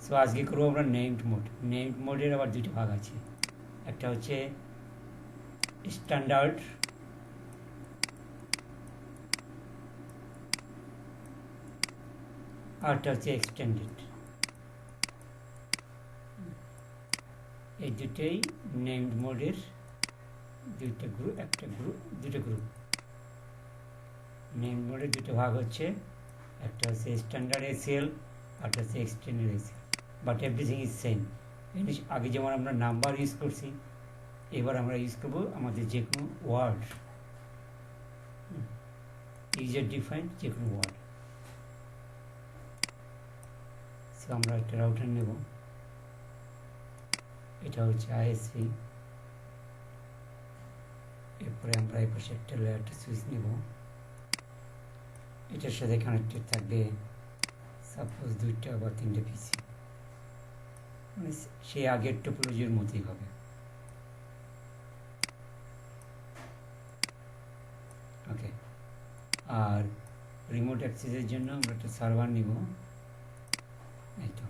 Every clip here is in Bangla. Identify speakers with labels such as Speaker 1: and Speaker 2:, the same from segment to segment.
Speaker 1: সো আজকে করবো আমরা নেমড মোড। নেমড মোডের আবার দুটো ভাগ আছে, একটা হচ্ছে স্ট্যান্ডার্ড আরটা হচ্ছে এক্সটেন্ডেড। এই দুটোই নেমড মোডের দুটো গ্রুপ। নেমড মোডের দুটো ভাগ হচ্ছে, একটা হচ্ছে স্ট্যান্ডার্ড এসিএল, আরটা হচ্ছে extended ACL, but everything is same. আগে যেমন আমরা নাম্বার ইউজ করছি, এবার আমরা ইউজ করবো আমাদের যে কোনো ওয়ার্ড, ইউজার ডিফাইন্ড যে কোনো ওয়ার্ড। সো আমরা একটা রাউটার নেব, এটা হচ্ছে আইএসপি। এরপরে আমরা এই পাশে একটা লেয়ারটা সুইচ নেব, এটার সাথে কানেক্টেড থাকবে সাপোজ 2টা বা 3টে পিসি, মানে সেই আগের টোপোলজির মতোই হবে। ওকে, আর রিমোট অ্যাক্সেসের জন্য আমরা একটা সার্ভার নিব, এই তো।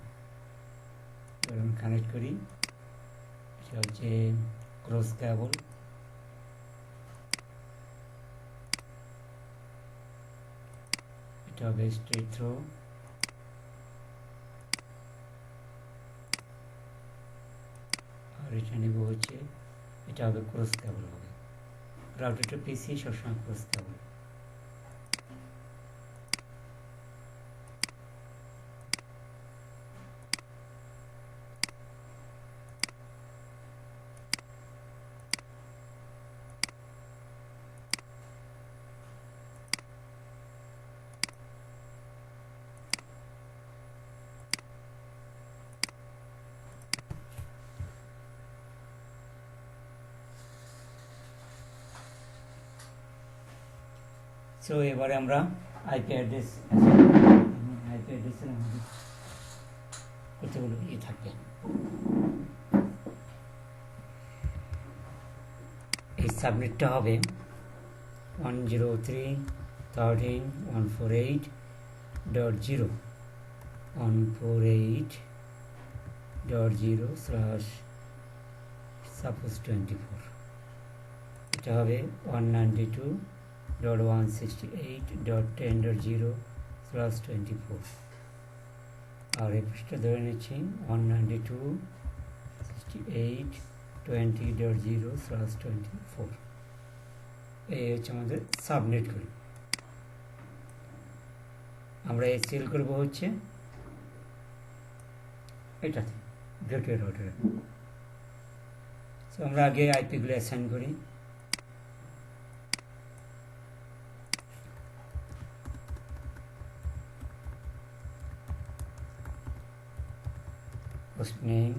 Speaker 1: এবার আমি কানেক্ট করি, এটা হচ্ছে ক্রস কেবল। এটা হবে স্ট্রেট থ্রো, আর এটা নিব হচ্ছে, এটা হবে ক্রস কেবল হবে। রাউটারটা পিসি সবসময় ক্রস কেবল। সো এবারে আমরা আইপি অ্যাড্রেসের আমাদের কতগুলো ইয়ে থাকবে। এই সাবনেটটা হবে 103.148.0 148.0/suppose24। এটা হবে 192.168.10.0/24। আর এই পৃষ্ঠা ধরে নিচ্ছি 192.168.20.0/24। এই হচ্ছে আমাদের সাবনেটগুলি। আমরা এসিএল করবো হচ্ছে এটাতে, গেটওয়ে রাউটারে। সো আমরা আগে আইপিগুলো অ্যাসাইন করি। host name,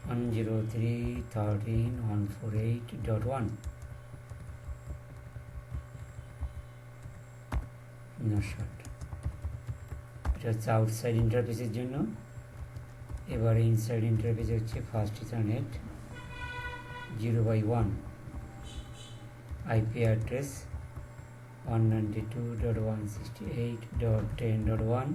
Speaker 1: (103.148.1) no shut. এটা হচ্ছে আউটসাইড ইন্টারফেসের জন্য। এবারে ইনসাইড ইন্টারফেস হচ্ছে fast ethernet 0/1, IP address 192.168.10.1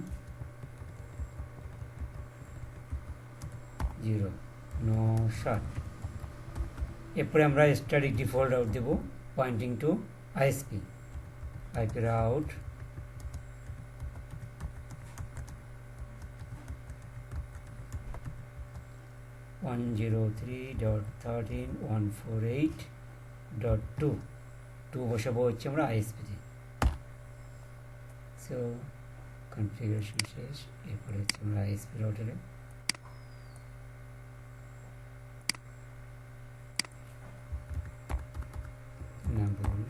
Speaker 1: no short. এরপরে আমরা স্ট্যাটিক ডিফল্ট আউট দেব pointing to ISP. IP route (103.13.148.2) বসাবো হচ্ছে আমরা আইএসপিতে। সো কনফিগারেশন শেষ। এরপরে হচ্ছে আমরা আইএসপি রাউটারে নাম বলুন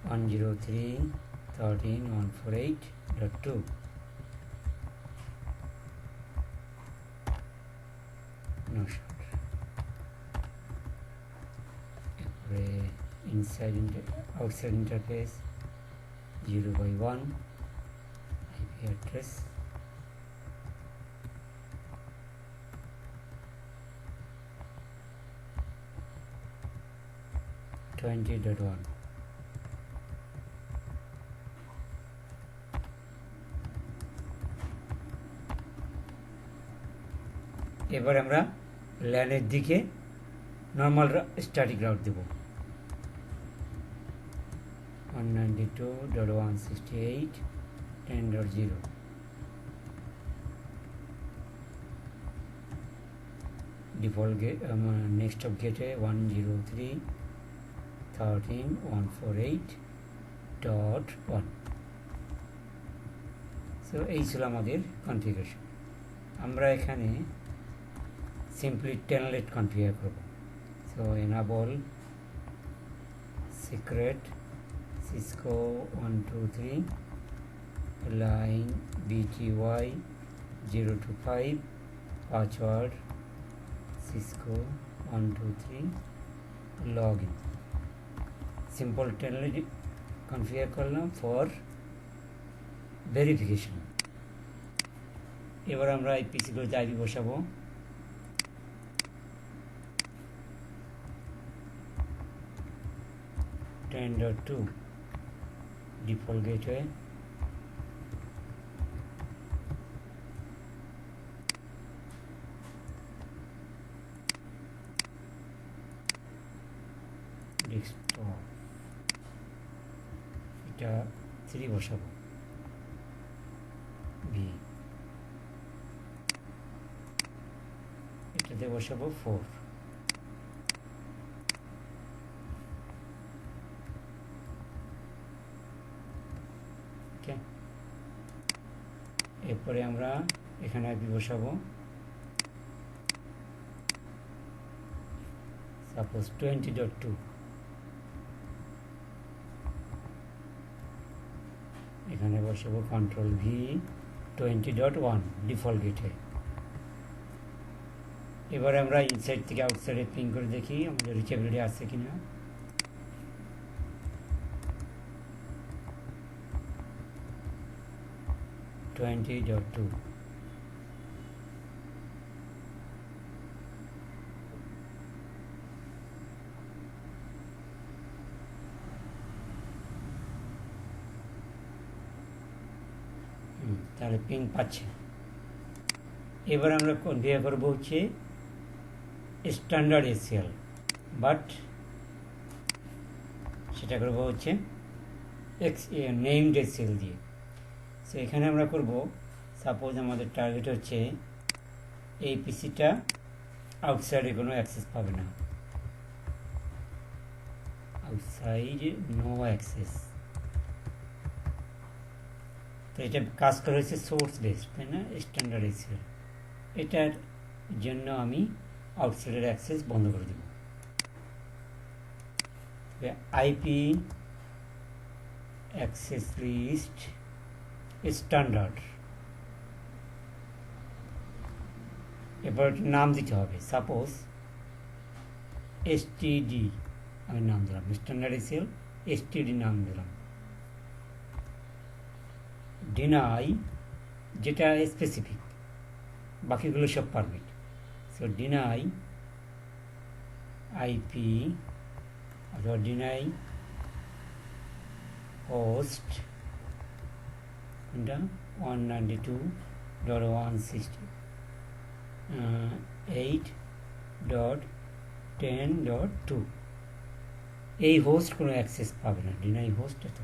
Speaker 1: (103.13.148.2) নো শর্ট। এরপরে আউটসাইড ইন্টারফেস 0/1, address, .20.1 এবার আমরা ল্যানের দিকে নর্মাল স্ট্যাটিক রাউট দেব 192.168.10.0 ডিফল্ট গেট নেক্সট অফ গেটে 103.148.1 সো এই ছিল আমাদের কনফিগারেশন। আমরা এখানে simply telnet configure করব। So enable secret Cisco 123 line BTY 025 password Cisco 123 login simple telnet configure করলাম for verification। এবার আমরা এই পিসি গুলোতে আইপি বসাবো। .10.2 default gateway, desktop এটা 3 বসাবো B এটাতে বসাবো 4 এরপরে আমরা এখানে আইপি বসাবো সাপোজ 20.2 এখানে বসাবো কন্ট্রোল ভি 20.1 ডিফল্ট গেটে। এবার আমরা ইনসাইড থেকে আউটসাইডে পিং করে দেখি আমাদের রিচেবিলিটি আছে কিনা। .20.2 তাহলে পিং পাচ্ছে। এবার আমরা কনফিগার করবো হচ্ছে স্ট্যান্ডার্ড এসিএল, বাট সেটা করবো হচ্ছে নেমড এসিএল দিয়ে। সো এখানে আমরা করব সাপোজ আমাদের টার্গেট হচ্ছে এই পিসিটা আউটসাইডে কোনো অ্যাক্সেস পাবে না, আউটসাইড নো অ্যাক্সেস। তো এটা কাজ করা হয়েছে সোর্স বেসড, তাই না, স্ট্যান্ডার্ড এসিএল। এটার জন্য আমি আউটসাইডের অ্যাক্সেস বন্ধ করে দেব। আইপি অ্যাক্সেস লিস্ট স্ট্যান্ডার্ড, এবার নাম দিতে হবে। সাপোজ এসটিডি আমি নাম দিলাম, স্ট্যান্ডার্ড এসিএল এসটিডি নাম দিলাম। ডিনাই যেটা স্পেসিফিক, বাকিগুলো সব পারমিট। সো ডিনাই আইপি অথবা ডিনাই হোস্ট 192.168.10.2 এই হোস্ট কোনো অ্যাক্সেস পাবে না, ডিনাই হোস্ট। তো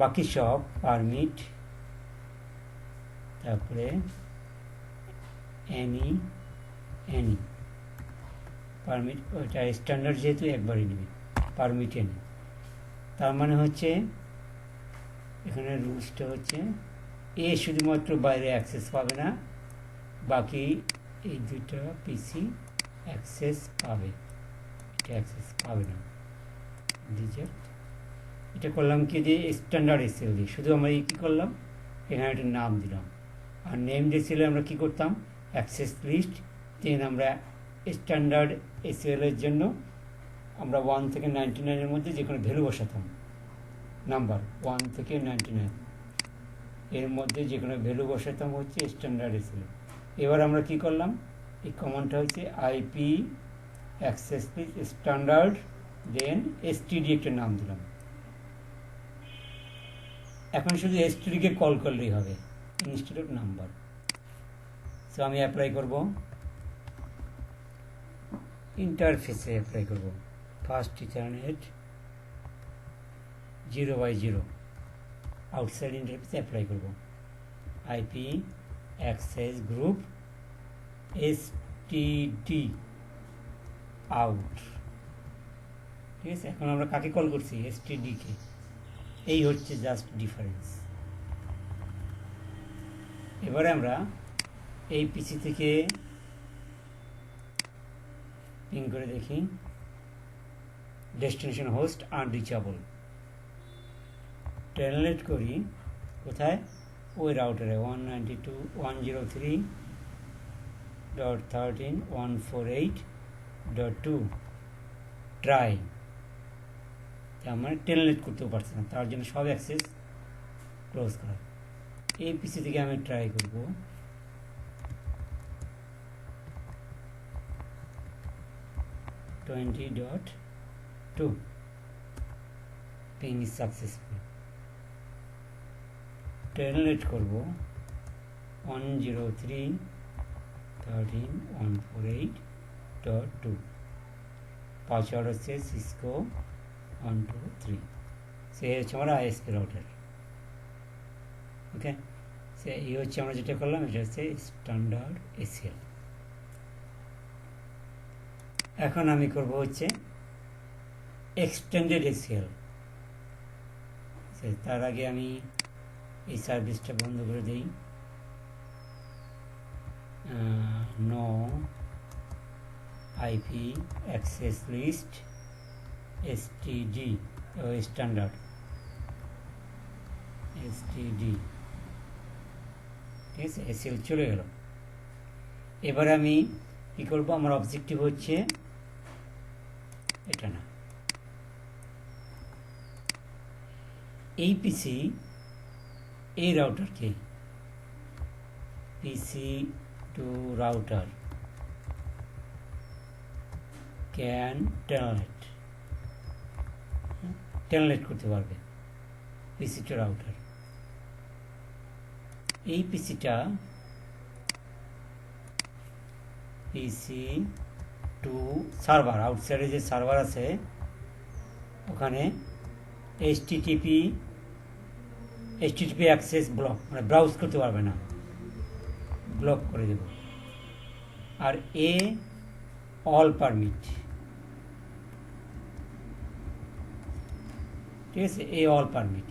Speaker 1: বাকি সব পারমিট, তারপরে এনি পারমিট, ওইটা স্ট্যান্ডার্ড যেহেতু একবারই নেবে, পারমিট এনি। তার মানে হচ্ছে এখানে রুলসটা হচ্ছে এ শুধুমাত্র বাইরে অ্যাক্সেস পাবে না, বাকি এই দুইটা পিসি অ্যাক্সেস পাবে, এটা অ্যাক্সেস পাবে না। রিজেক্ট। এটা করলাম কি দিয়ে, স্ট্যান্ডার্ড এসিএল দিয়ে। শুধু আমরা কী করলাম, এখানে একটা নাম দিলাম। আর নেম এসিএলে আমরা কী করতাম, অ্যাক্সেস লিস্ট। দেন আমরা স্ট্যান্ডার্ড এসিএলের জন্য আমরা 1 থেকে 99-এর মধ্যে যে কোনো ভ্যালু বসাতাম, নাম্বার 1 থেকে 99। এর মধ্যে যে কোনো ভ্যালু বসাতাম হচ্ছে স্ট্যান্ডার্ড এসএল। এবার আমরা কি করলাম, এই কমান্ডটা হচ্ছে আইপি অ্যাক্সেস স্ট্যান্ডার্ড দেন এসটিডি একটা নাম দিলাম। এখন শুধু এসটিডিকে কল করলেই হবে ইনস্টেড অফ নাম্বার। সো আমি অ্যাপ্লাই করব, ইন্টারফেসে অ্যাপ্লাই করব, ফার্স্ট ইথারনেট 0/0 আউটসাইড ইন্টারফেসে অ্যাপ্লাই করব, IP access group STD out. ঠিক আছে, এখন আমরা কাকে কল করছি, এসটিডিকে। এই হচ্ছে জাস্ট ডিফারেন্স। এবারে আমরা এই পিসি থেকে পিং করে দেখি, ডেস্টিনেশন হোস্ট আনরিচেবল, টেলনেট করি কোথায়, ওই রাউটারে 192.103.148.2 ট্রাই। মানে টেলনেট করতেও পারছে না, তার জন্য সব অ্যাক্সেস ক্লোজ করা। এই পিসি থেকে আমি ট্রাই করব 20.2, পিং ইজ সাকসেসফুল। টেলনেট করব 103.148.2, পাসওয়ার্ড হচ্ছে সিসকো 123। সে হচ্ছে আমার আইএসপি রাউটার। ওকে, সে এই হচ্ছে আমরা যেটা করলাম, এটা হচ্ছে স্ট্যান্ডার্ড এসএল। এখন আমি করব হচ্ছে এক্সটেন্ডেড এসএল। তার আগে আমি এই সার্ভিসটা বন্ধ করে দিই। No IP access list STD standard STD. ঠিক আছে, এসএল চলে গেল। এবার আমি কি করব, আমার অবজেক্টিভ হচ্ছে এটা না, এই পিসি এই রাউটারকে পিসি টু রাউটার ক্যান টেলনেট করতে পারবে পিসি টু রাউটার। এই পিসিটা পিসি টু সার্ভার, আউটসাইডে যে সার্ভার আছে ওখানে এইচটিটিপি অ্যাক্সেস ব্লক, মানে ব্রাউজ করতে পারবে না, ব্লক করে দেব। আর এ অল পারমিট, ঠিক আছে, এ অল পারমিট,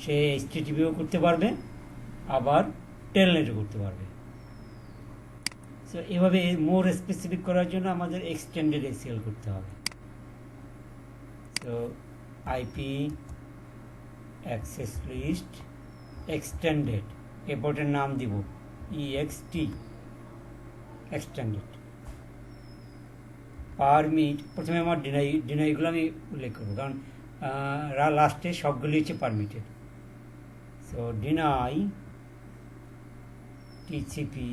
Speaker 1: সে এইচটিটিপিও করতে পারবে আবার টেলনেটও করতে পারবে। সো এভাবে মোর স্পেসিফিক করার জন্য আমাদের এক্সটেন্ডেড এসএল করতে হবে। So IP access list extended, এ পোর্টের নাম দিব ইএক্সটি এক্সটেন্ডেড। পারমিট, প্রথমে আমার ডিনাইগুলো আমি উল্লেখ করবো, কারণ লাস্টে সবগুলি হচ্ছে পারমিটেড। সো ডিনাই টিসিপি,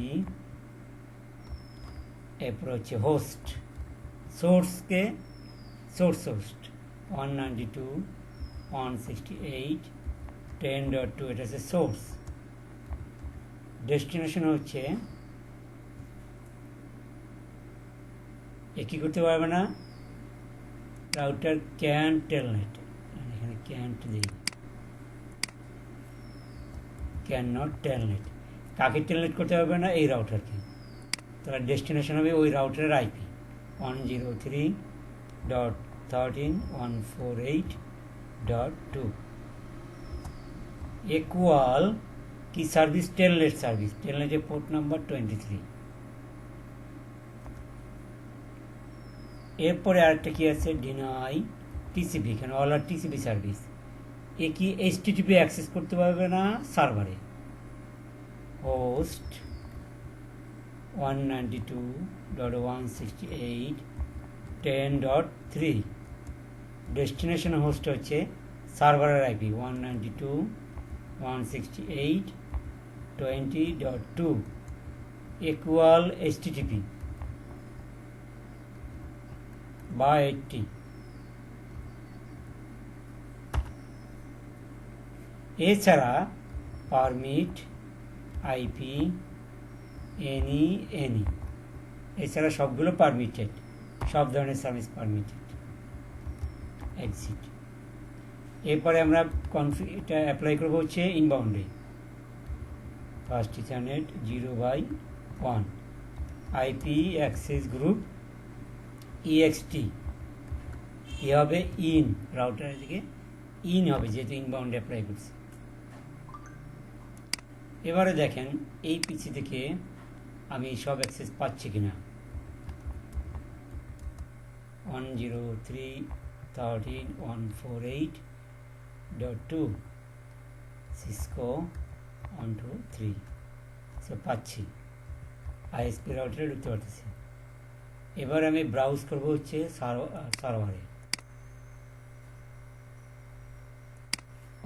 Speaker 1: এরপর হচ্ছে হোস্ট, সোর্সকে সোর্স হোস্ট 192.168.10.2, এটা হচ্ছে সোর্স। ডেস্টিনেশন হচ্ছে কি করতে পারবে না, রাউটার ক্যান টেলনেট, এখানে ক্যান্ট দিই, ক্যান নট টেলনেট। কাকে টেলনেট করতে পারবে না, এই রাউটারকে। তাহলে ডেস্টিনেশন হবে ওই রাউটারের আইপি 103.13.148.2 ইকুয়াল কি সার্ভিস, টেলনেট সার্ভিস, টেলনেটের পোর্ট নাম্বার 23। এরপরে আরেকটা কি আছে, ডিনাই টিসিপি, এখানে অল আর টিসিপি সার্ভিস। এ কি এইচটিটিপি অ্যাক্সেস করতে পারবে না সার্ভারে, হোস্ট 192.168.10.3, ডেস্টিনেশন হোস্ট হচ্ছে সার্ভারের আইপি 192 168.20.2 equal HTTP বা 80। এছাড়া পারমিট আইপি এনি এছাড়া সবগুলো পারমিটেড, সব ধরনের সার্ভিস পারমিটেড। এক্সিট। এরপরে আমরা এটা অ্যাপ্লাই করবো হচ্ছে ইনবাউন্ডে। Fast ethernet 0/1 IP access group EXT কি হবে ইন, রাউটারের দিকে ইন হবে যেহেতু ইনবাউন্ড অ্যাপ্লাই করছে। এবারে দেখেন এই পিসি থেকে আমি সব অ্যাক্সেস পাচ্ছি কিনা। 103.148.2 সিসকো 123 সো পাচ্ছি, আইএসপি রাউটারে ঢুকতে পারতেছি। এবার আমি ব্রাউজ করব হচ্ছে সার্ভারে।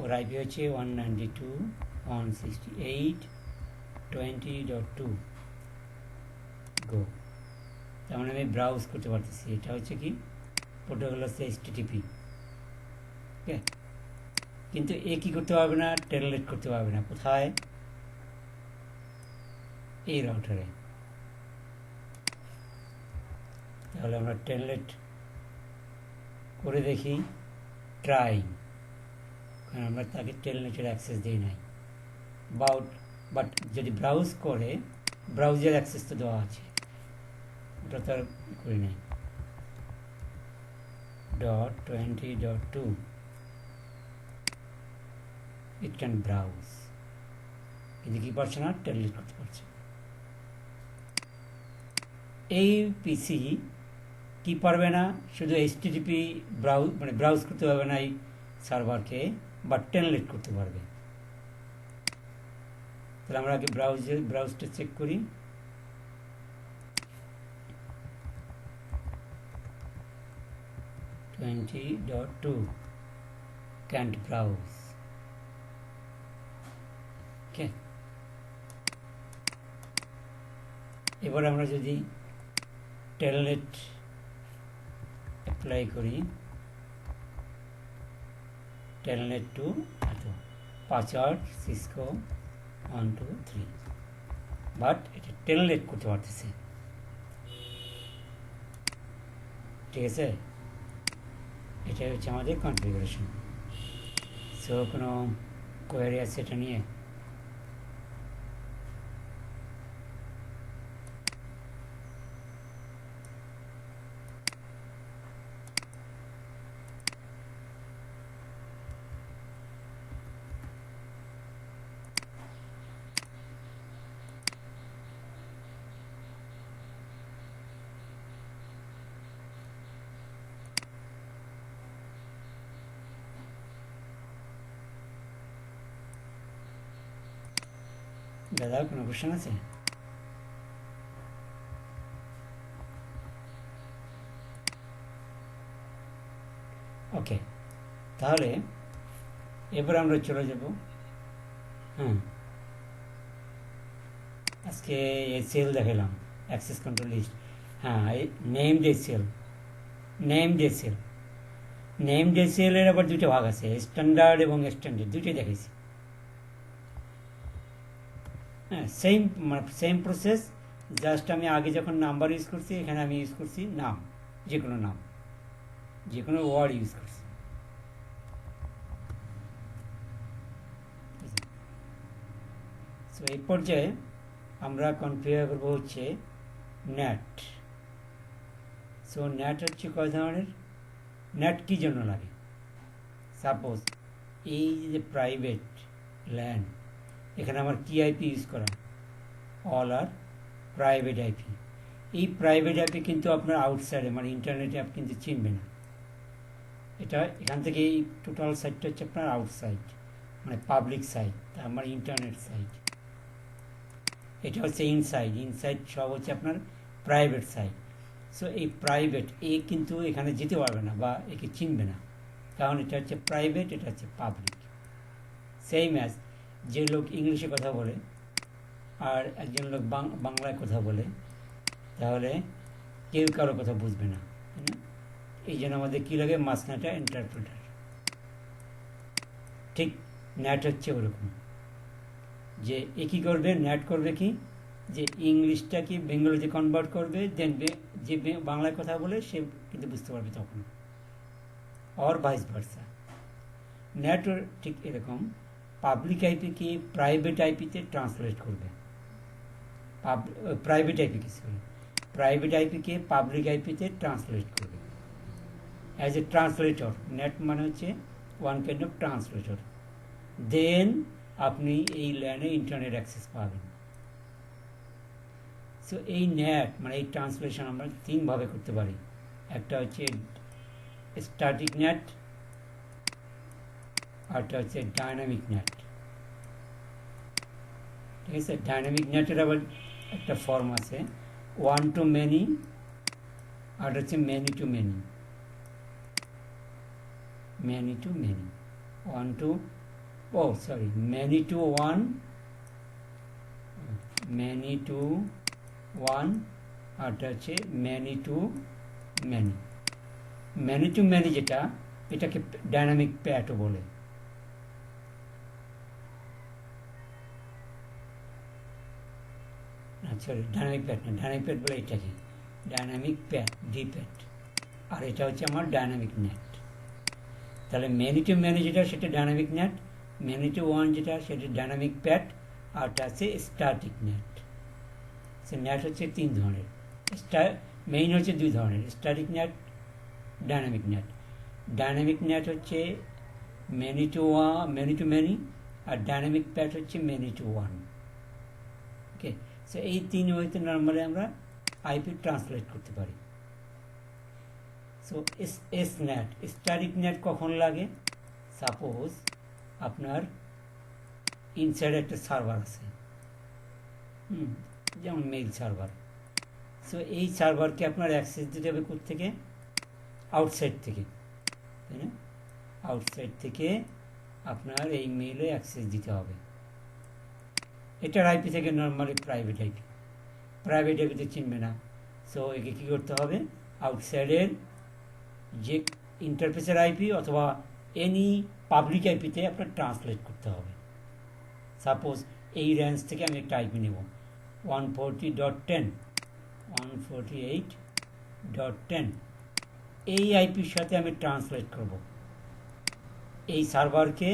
Speaker 1: ওর আইপি হচ্ছে 192.168.20.2 গো। তার মানে আমি ব্রাউজ করতে পারতেছি। এটা হচ্ছে কি প্রোটোকল হচ্ছে HTTP। ওকে, কিন্তু এ কি করতে পারবে না, টেলনেট করতে পারবে না। কোথায়? এই রাউটারে। তাহলে আমরা টেলনেট করে দেখি, ট্রাই, কারণ আমরা তাকে টেলনেটের অ্যাক্সেস দিই নাই। বাট যদি ব্রাউজ করে, ব্রাউজার অ্যাক্সেস তো দেওয়া আছে, ওটা তো আর করি নাই। .20.2 ইট ক্যান ব্রাউজ, কিন্তু কি পারছে না, টেলনেট করতে পারছে। এই পিসি কি পারবে না, শুধু HTTP ব্রাউজ করতে পারবে না এই সার্ভারকে, বা টেলনেট করতে পারবে। তাহলে আমরা আগে ব্রাউজটা চেক করি। .20.2 can't browse. ওকে, এবার আমরা যদি টেলনেট অ্যাপ্লাই করি, telnet to password Cisco 123, but এটা টেলনেট করতে পারতেছে। ঠিক আছে, এটাই হচ্ছে আমাদের কনফিগারেশন। সো কোনো কোয়ারি আছে এটা নিয়ে? দাদা কোনো কোশ্চেন আছে? ওকে, তাহলে এবার আমরা চলে যাব। আজকে এসএল দেখালাম, access control list. Named ACL এর আবার দুটো ভাগ আছে, স্ট্যান্ডার্ড এবং এক্সটেন্ডেড, দুটোই দেখাইছি। সেম প্রসেস, জাস্ট আমি আগে যখন নাম্বার ইউজ করছি, এখানে আমি ইউজ করছি নাম, যে কোনো নাম, যে কোনো ওয়ার্ড ইউজ করছি। সো এই পর্যায়ে আমরা কনফিগার করবো হচ্ছে নেট। সো নেট হচ্ছে কয় ধরনের, নেট কী জন্য লাগে? সাপোজ এই যে প্রাইভেট ল্যান্ড, এখানে আমার কি আইপি ইউজ করা, অল আর প্রাইভেট আইপি। এই প্রাইভেট আইপি কিন্তু আপনার আউটসাইডে, মানে ইন্টারনেটে আপনি কিন্তু চিনবে না। এটা এখান থেকে এই টোটাল সাইটটা হচ্ছে আপনার আউটসাইড, মানে পাবলিক সাইট, আমার ইন্টারনেট সাইট। এটা হচ্ছে ইনসাইড সব হচ্ছে আপনার প্রাইভেট সাইট। সো এই প্রাইভেট কিন্তু এখানে যেতে পারবে না বা একে চিনবে না, কারণ এটা হচ্ছে প্রাইভেট, এটা হচ্ছে পাবলিক। সেম অ্যাজ যে লোক ইংলিশে কথা বলে আর একজন লোক বাংলায় কথা বলে, তাহলে কেউ কারো কথা বুঝবে না, তাই না? এই জন্য আমাদের কী লাগে, মাঝখানটা ইন্টারপ্রেটার। ঠিক নেট হচ্ছে ওরকম, যে এ কী করবে, নেট করবে কি, যে ইংলিশটাকে বেঙ্গলিতে কনভার্ট করবে, দেন যে বাংলায় কথা বলে সে কিন্তু বুঝতে পারবে তখন, অর ভাইস ভার্সা। নেটও ঠিক এরকম, পাবলিক আইপিকে প্রাইভেট আইপিতে ট্রান্সলেট করবে, প্রাইভেট আইপিকে প্রাইভেট আইপিকে পাবলিক আইপিতে ট্রান্সলেট করবে অ্যাজ এ ট্রান্সলেটর। নেট মানে হচ্ছে ওয়ান কাইন্ড অফ ট্রান্সলেটর। দেন আপনি এই ল্যান্ডে ইন্টারনেট অ্যাক্সেস পাবেন। সো এই নেট মানে এই ট্রান্সলেশন আমরা তিনভাবে করতে পারি। একটা হচ্ছে স্ট্যাটিক নেট, আরটা হচ্ছে ডাইনামিক নেট। ঠিক আছে, ডাইনামিক নেটের আবার একটা ফর্ম আছে, ওয়ান টু মেনি, আর হচ্ছে many to many. Many to many, one to many to one, many to one, আরটা হচ্ছে many to many. Many to many যেটা, এটাকে ডাইনামিক প্যাটও বলে। সরি, ডাইনামিক প্যাট না, ডাইনামিক প্যাট বলে এটাকে ডাইনামিক প্যাট, ডি প্যাট। আর এটা হচ্ছে আমার ডাইনামিক নেট। তাহলে মেনি টু মেনি যেটা সেটা dynamic net, many to one যেটা সেটা ডাইনামিক প্যাট, আরটা আছে স্ট্যাটিক নেট। সে নেট হচ্ছে তিন ধরনের, মেইন হচ্ছে দুই ধরনের, static NAT, dynamic NAT. Dynamic NAT হচ্ছে মেনি টু মেনি, আর ডাইনামিক প্যাট হচ্ছে many to one. Okay, so এই তিন ওয়েতে নর্মালি আমরা আইপি ট্রান্সলেট করতে পারি। So S NAT, static NAT কখন লাগে? সাপোজ আপনার ইনসাইড একটা সার্ভার আছে, যেমন মেইল সার্ভার। সো এই সার্ভারকে আপনার অ্যাক্সেস দিতে হবে কোত্থেকে? আউটসাইড থেকে, তাই না? আউটসাইড থেকে আপনার এই মেইলে অ্যাক্সেস দিতে হবে। এটার আইপি থেকে নর্মালি প্রাইভেট আইপি, প্রাইভেট আইপিতে চিনবে না। সো একে কী করতে হবে? আউটসাইডের যে ইন্টারফেসের আইপি অথবা এনি পাবলিক আইপিতে আপনার ট্রান্সলেট করতে হবে। সাপোজ এই রেঞ্জ থেকে আমি একটা আইপি নেব 140.10, 148.10, এই আইপির সাথে আমি ট্রান্সলেট করব, এই সার্ভারকে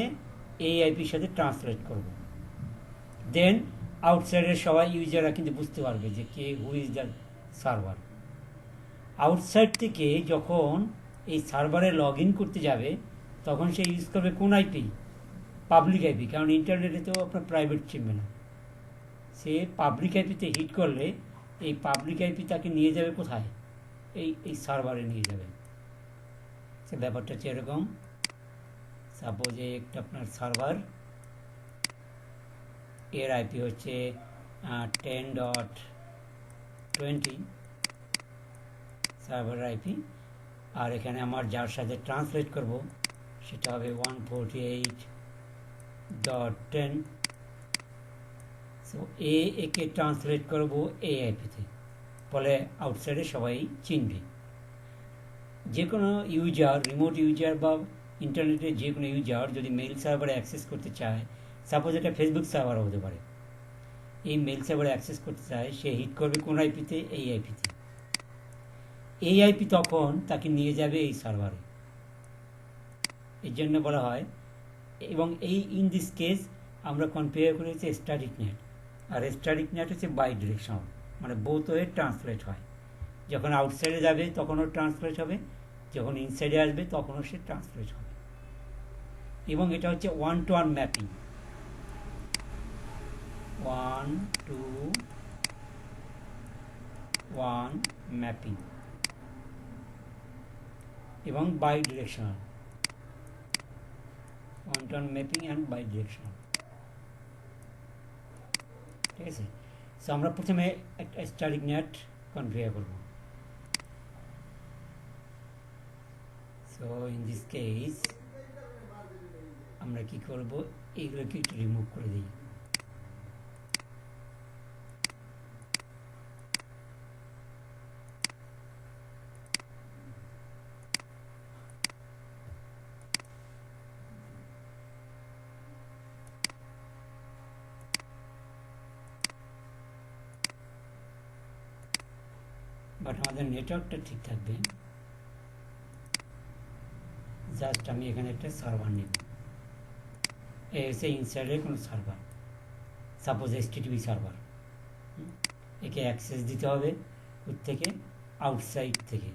Speaker 1: এই আইপির সাথে ট্রান্সলেট করব। দেন আউটসাইডের সবাই ইউজাররা কিন্তু বুঝতে পারবে যে কে, who is the server. Outside থেকে যখন এই সার্ভারে লগ ইন করতে যাবে তখন সে ইউজ করবে কোন আইপি? পাবলিক আইপি, কারণ ইন্টারনেটে তো আপনার প্রাইভেট চিনবে না। সে পাবলিক আইপিতে হিট করলে এই পাবলিক আইপি তাকে নিয়ে যাবে কোথায়? এই সার্ভারে নিয়ে যাবে। সে ব্যাপারটা হচ্ছে এরকম, সাপোজ একটা আপনার সার্ভার, এর আইপি হচ্ছে 10.20 সার্ভার আইপি, আর এখানে আমার যার সাথে ট্রান্সলেট করব সেটা হবে 148.10। সো একে ট্রান্সলেট করব এই আইপিতে, ফলে আউটসাইডে সবাই চিনবে। যে কোনো ইউজার, রিমোট ইউজার বা ইন্টারনেটের যে কোনো ইউজার যদি মেইল সার্ভারে অ্যাক্সেস করতে চায়, সাপোজ এটা ফেসবুক সার্ভার হতে পারে, এই মেইল সার্ভারে অ্যাক্সেস করতে চায়, সে হিট করবে কোন আইপিতে? এই আইপিতে। এই আইপি তখন তাকে নিয়ে যাবে এই সার্ভারে। এর জন্য বলা হয়, এবং এই ইন দিস কেস আমরা কনফিগার করেছি স্ট্যাটিক নেট। আর স্ট্যাটিক নেট হচ্ছে বাই ডিরেকশন, মানে বোথ ওয়ে ট্রান্সলেট হয়। যখন আউটসাইডে যাবে তখনও ট্রান্সলেট হবে, যখন ইনসাইডে আসবে তখনও সে ট্রান্সলেট হবে। এবং এটা হচ্ছে 1-to-1 ম্যাপিং, 1-to-1 ম্যাপিং, এবং bidirectional, 1-to-1 mapping and bidirectional. ঠিক আছে, সো আমরা প্রথমে একটা স্ট্যাটিক নেট কনফিগার করব। সো ইন দিস কেস আমরা কি করব, এইগুলোকে একটু রিমুভ করে দিই। বাট আমাদের নেটওয়ার্কটা ঠিক থাকবে। জাস্ট আমি এখানে একটা সার্ভার নেব, এই হচ্ছে ইনসাইডের কোনো সার্ভার, সাপোজ HTTP সার্ভার। একে অ্যাক্সেস দিতে হবে থেকে আউটসাইড থেকে।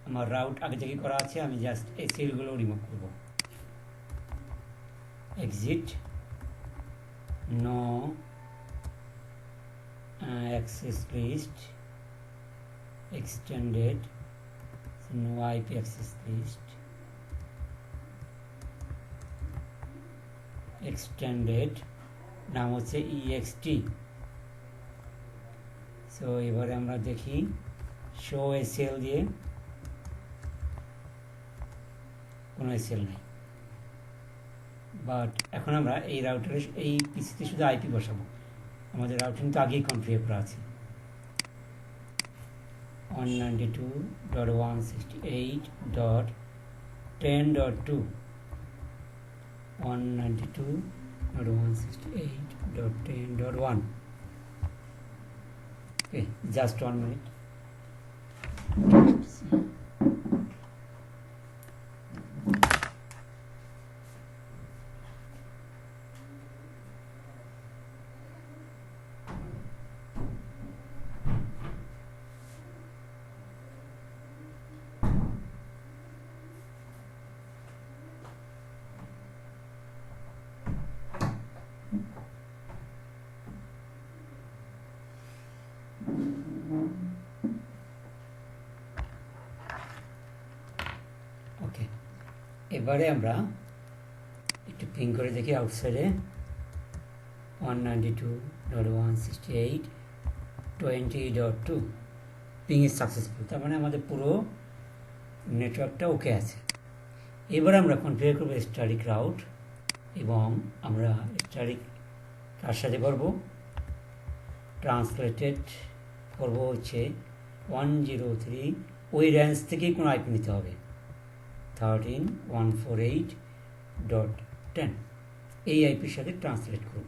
Speaker 1: আমার রাউট আগে থেকে করা আছে, আমি জাস্ট এই সেলগুলো রিমুভ করব। Exit, no access list, extended, no IP access list, extended, নাম হচ্ছে EXT। সো এবারে আমরা দেখি শো SL দিয়ে, কোনো SL নেই। বাট এখন আমরা এই রাউটারে এই পিসিতে শুধু IP বসাবো। আমাদের রাউটার কিন্তু আগেই কনফিগার করা আছে 192.168.10.2 192.168.10.1 okay, just 1 minute. ওকে, এবারে আমরা একটু পিং করে দেখি আউটসাইডে 192.168.20.2 পিং ইজ সাকসেসফুল। তার মানে আমাদের পুরো নেটওয়ার্কটা ওকে আছে। এবার আমরা কনফিগার করবো স্ট্যাটিক রাউট, এবং আমরা স্ট্যাটিক কার সাথে করবো, ট্রান্সলেটেড করবো হচ্ছে 103, ওই রেঞ্জ থেকেই কোনো আইপি নিতে হবে 13.148.10, এই আইপির সাথে ট্রান্সলেট করব।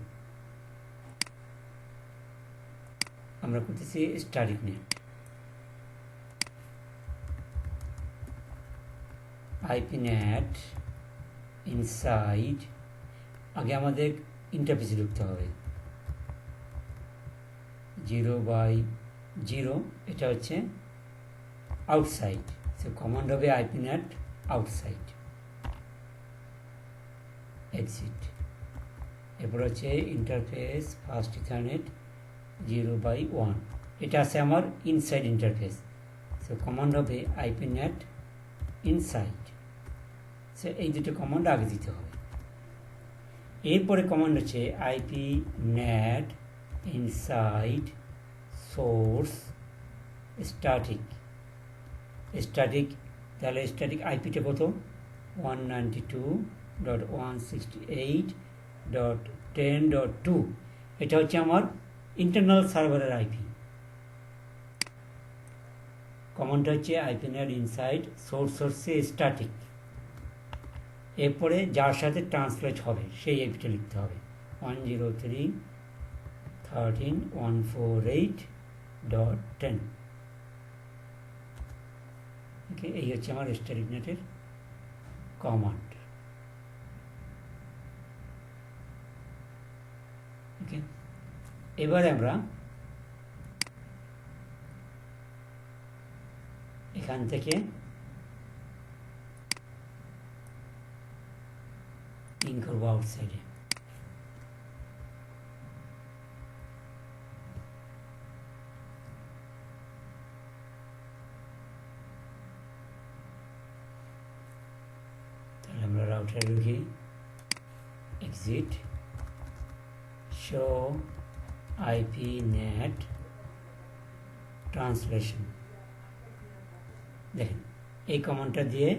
Speaker 1: আমরা করতেছি static net, IP net inside, আগে আমাদের ইন্টারফেসে ঢুকতে হবে 0/0, এটা হচ্ছে আউটসাইড। সো কমান্ড হবে আইপি নেট আউটসাইড, এক্সিট। এরপর হচ্ছে ইন্টারফেস ফার্স্ট ইথারনেট 0/1, এটা আছে আমার ইনসাইড ইন্টারফেস। সো কমান্ড হবে আইপি নেট ইনসাইড। সো এই দুটো কমান্ড আগে দিতে হবে। এরপরে কমান্ড হচ্ছে IP net inside source static. Static, তাহলে স্ট্যাটিক আইপিটা কত, 192.168.10.2, এটা হচ্ছে আমার ইন্টারনাল সার্ভারের আইপি। কমান্ডটা হচ্ছে আইপি নেট ইনসাইড সোর্স হচ্ছে স্ট্যাটিক। এরপরে যার সাথে ট্রান্সলেট হবে সেই আইপিটা লিখতে হবে 103.148.10। ওকে, এই হচ্ছে আমার স্ট্যাটিক নেটের কমান্ড। ওকে, এবারে আমরা এখান থেকে পিং করবো আউটসাইডে। তাহলে আমরা রাউটারে ঢুকি, exit, show IP NAT translation, দেখেন এই কমান্ডটা দিয়ে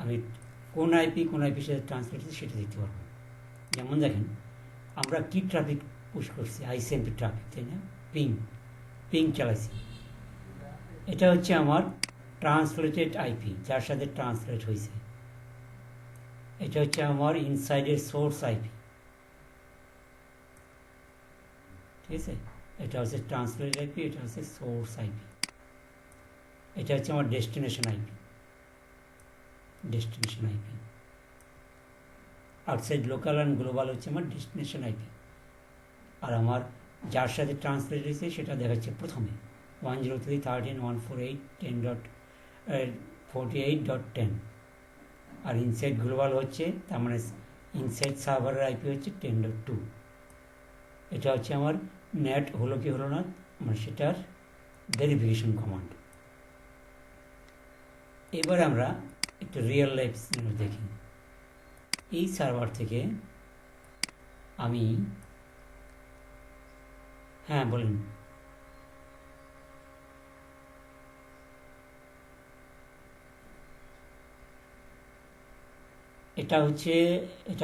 Speaker 1: আমি কোন আইপির সাথে ট্রান্সলেট হচ্ছে সেটা দেখতে পারবো। যেমন দেখেন আমরা কি ট্রাফিক পুশ করছি, আইসিএমপি ট্রাফিক, তাই না? পিং চালাইছি। এটা হচ্ছে আমার ট্রান্সলেটেড আইপি, যার সাথে ট্রান্সলেট হয়েছে। এটা হচ্ছে আমার ইনসাইডের সোর্স আইপি, ঠিক আছে? এটা হচ্ছে ট্রান্সলেটেড আইপি, এটা হচ্ছে সোর্স আইপি। এটা হচ্ছে আমার destination IP. Outside local and global হচ্ছে আমার ডেস্টিনেশন আইপি। আর আমার যার সাথে ট্রান্সলেট হয়েছে সেটা দেখাচ্ছে প্রথমে 103.148.10, আর ইনসাইড গ্লোবাল হচ্ছে, তার মানে ইনসাইড সার্ভারের আইপি হচ্ছে 10.2। এটা হচ্ছে আমার নেট হলো কি হলো না, মানে সেটার ভেরিফিকেশন কমান্ড। এবার আমরা একটু রিয়েল লাইফ দেখি। এই সার্ভার থেকে আমি, হ্যাঁ বলেন। এটা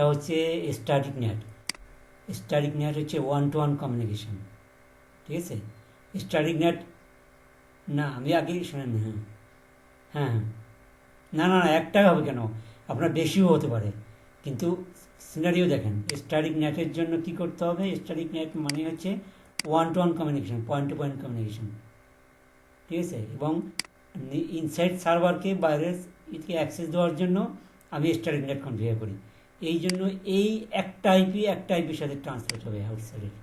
Speaker 1: হচ্ছে স্ট্যাটিক নেট। স্ট্যাটিক নেট হচ্ছে 1-to-1 কমিউনিকেশন, ঠিক আছে? স্ট্যাটিক নেট না, আমি আগেই শুনেন। হ্যাঁ হ্যাঁ, না না না, একটাই হবে কেন, আপনার বেশিও হতে পারে। কিন্তু সিনারিও দেখেন, স্ট্যাটিক নেটের জন্য কি করতে হবে? স্ট্যাটিক নেট মানে হচ্ছে 1-to-1 communication, point to point communication, ঠিক আছে? এবং ইনসাইড সার্ভারকে বাইরের এদিকে অ্যাক্সেস দেওয়ার জন্য আমি স্ট্যাটিক নেট কনফিগার করি। এই জন্য এই একটা আইপির সাথে ট্রান্সলেট হবে আউটসাইডের,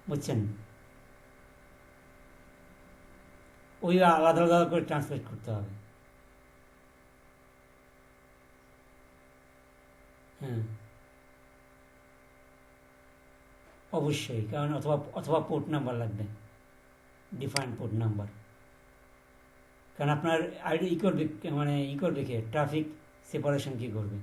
Speaker 1: বুঝছেন? ওই আলাদা আলাদা করে ট্রান্সলেট করতে হবে। হ্যাঁ অবশ্যই, কারণ অথবা পোর্ট নাম্বার লাগবে, ডিফারেন্ট পোর্ট নাম্বার। কারণ আপনার আইডি করবে কে? ট্রাফিক সেপারেশন কি করবে?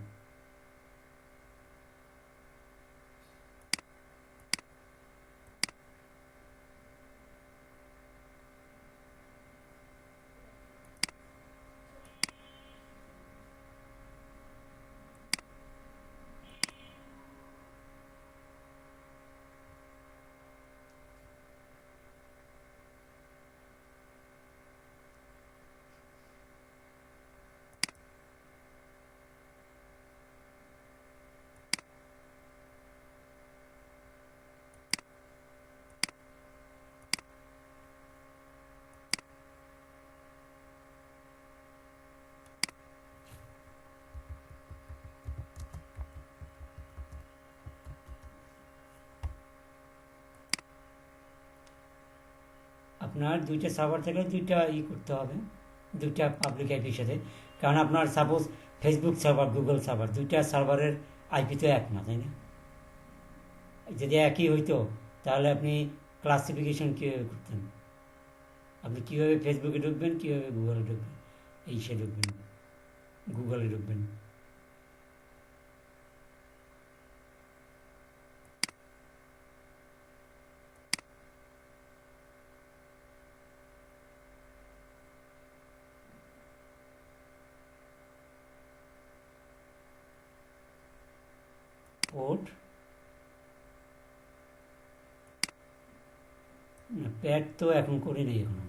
Speaker 1: আপনার দুইটা সার্ভার থেকে দুইটা করতে হবে, দুইটা পাবলিক আইপির সাথে। কারণ আপনার suppose Facebook server, Google server, দুইটা সার্ভারের আইপি তো এক না, তাই না? যদি একই হইতো তাহলে আপনি ক্লাসিফিকেশন কীভাবে করতেন? আপনি কীভাবে ফেসবুকে ঢুকবেন, কীভাবে গুগলে ঢুকবেন? সে ঢুকবেন, গুগলে ঢুকবেন। পোর্ট প্যাড তো এখন করি নাই এখনো।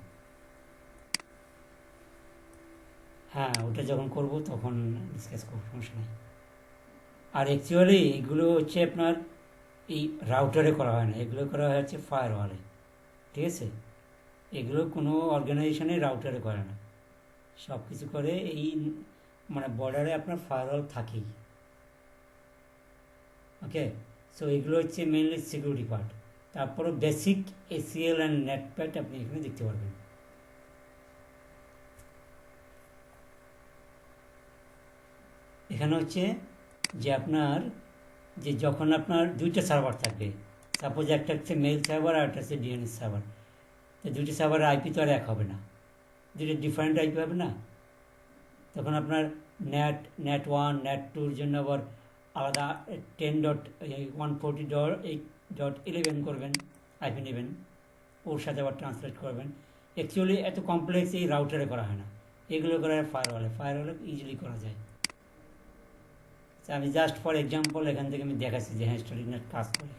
Speaker 1: হ্যাঁ, ওটা যখন করব তখন ডিসকাস করব, সমস্যা নেই। আর অ্যাকচুয়ালি এগুলো হচ্ছে আপনার এই রাউটারে করা হয় না, এগুলো করা হয় হচ্ছে ফায়ারওয়ালে, ঠিক আছে? এগুলো কোনো অর্গানাইজেশনে রাউটারে করে না, সব কিছু করে এই বর্ডারে আপনার ফায়ারওয়াল থাকেই। ওকে, সো এগুলো হচ্ছে মেনলি সিকিউরিটি পার্ট। তারপরে basic ACL and NAT PAT আপনি এখানে দেখতে পারবেন। এখানে হচ্ছে যে আপনার যখন আপনার দুইটা সার্ভার থাকবে, সাপোজ একটা হচ্ছে মেল সার্ভার আর একটা হচ্ছে ডিএনএস সার্ভার, তো দুইটা সার্ভারের আইপি তো আর এক হবে না, দুইটা ডিফারেন্ট আইপি হবে না। তখন আপনার নেট 1 নেট 2-র জন্য আবার আলাদা 10.140.8.11 করবেন, আইপি নেবেন, ওর সাথে আবার ট্রান্সলেট করবেন। অ্যাকচুয়ালি এত কমপ্লেক্স এই রাউটারে করা হয় না, এগুলো করা হয় ফায়ারওয়ালে ইজিলি করা যায়। আমি জাস্ট ফর এক্সাম্পল এখান থেকে আমি দেখাচ্ছি যে হ্যাঁ স্টাডি নেট কাজ করে।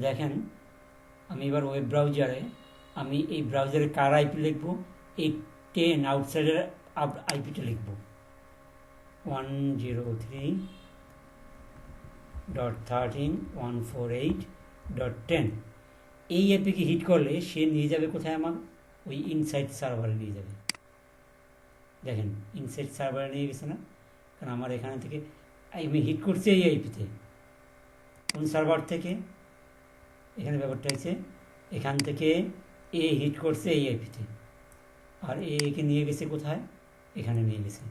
Speaker 1: দেখেন আমি এবার ওয়েব ব্রাউজারে, আমি এই ব্রাউজারে কার আইপি লিখবো, এই 10 আউটসাইডের আইপিটা লিখবো 103.13.148.10। এই অ্যাপিকে হিট করলে সে নিয়ে যাবে কোথায়, আমার ওই ইনসাইড সার্ভারে নিয়ে যাবে। দেখেন ইনসাইড সার্ভারে নিয়ে গেছে না, কারণ আমার এখানে থেকে আমি হিট করছি এই আইপিতে। কোন সার্ভার থেকে? এখানে ব্যাপারটা হচ্ছে এখান থেকে এ হিট করছে এই আইপিতে, আর একে নিয়ে গেছে কোথায়, এখানে নিয়ে গেছে।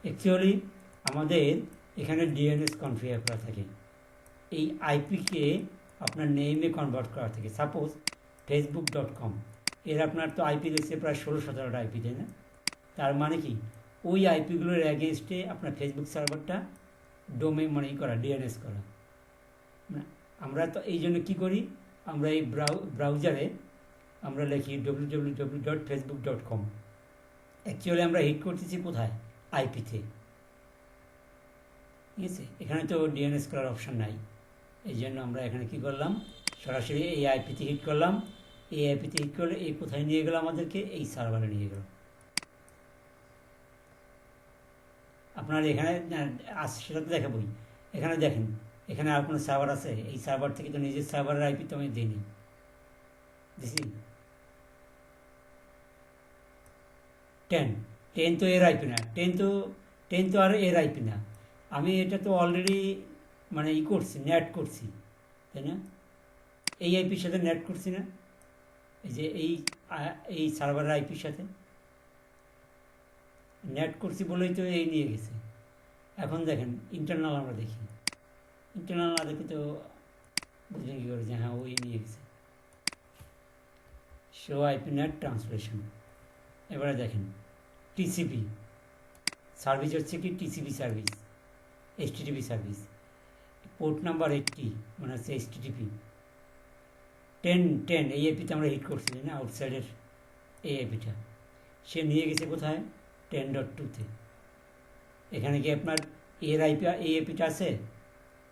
Speaker 1: অ্যাকচুয়ালি আমাদের এখানে ডিএনএস কনফিগার করা থাকে, এই আইপিকে আপনার নেমে কনভার্ট করা থাকে। সাপোজ facebook.com, এর আপনার তো আইপি রয়েছে প্রায় 16-17টা আইপি, তাই না? তার মানে কি ওই আইপিগুলোর অ্যাগেনস্টে আপনার ফেসবুক সার্ভারটা ডোমেন মানে করা, ডিএনএস করা। আমরা তো এই জন্য কী করি, আমরা এই ব্রাউজারে আমরা লিখি www.facebook.com। অ্যাকচুয়ালি আমরা হিট করতেছি কোথায়, আইপিতে, ঠিক আছে? এখানে তো ডিএনএস করার অপশান নাই, এই জন্য আমরা এখানে কি করলাম, সরাসরি এই আইপিতে হিট করলাম। এই আইপিতে হিট করলে এই কোথায় নিয়ে গেল, আমাদেরকে এই সার্ভারে নিয়ে গেল। আপনার এখানে সেটা তো দেখাবই। এখানে দেখেন এখানে আর কোনো সার্ভার আছে, এই সার্ভার থেকে তো নিজের সার্ভারের আইপি তো আমি দিইনি, দিছি 10 তো এর আইপি না, 10 তো আর এর আইপি না। আমি এটা তো অলরেডি মানে করছি, নেট করছি, তাই না? এই আইপির সাথে নেট করছি না, এই যে এই সার্ভারের আইপির সাথে নেট করছি বলেই তো এই নিয়ে গেছে। এখন দেখেন ইন্টারনাল আমরা দেখি, ইন্টারনাল না দেখে তো বুঝবেন কী করে যে হ্যাঁ ওই নিয়ে গেছে। Show IP NAT translation. এবারে দেখেন টিসিপি সার্ভিস হচ্ছে কি, TCP service, HTTP service. Port number 80 মানে হচ্ছে এইচটিটিপি 10 এই আইপিতে আমরা হিট করছি না, আউটসাইডের এই আইপিটা সে নিয়ে গেছে কোথায়, 10.2-তে। এখানে কি আপনার এর আইপি, এই আইপিটা আছে,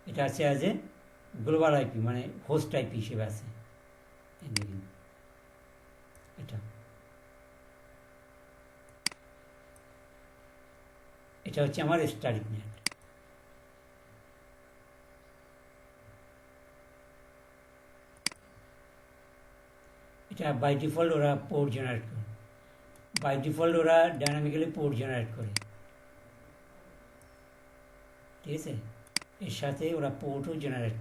Speaker 1: এটা আছে অ্যাজ এ গ্লোবাল আইপি মানে হোস্ট আইপি হিসেবে আছে। দেখুন এটা হচ্ছে আমার স্টাডি নেট। এটা বাই ডিফল্ট ওরা পোর্ট জেনারেট করে, বাই ডিফল্ট ওরা ডাইনামিক্যালি পোর্ট জেনারেট করে, ঠিক আছে? এর সাথে ওরা পোর্টও জেনারেট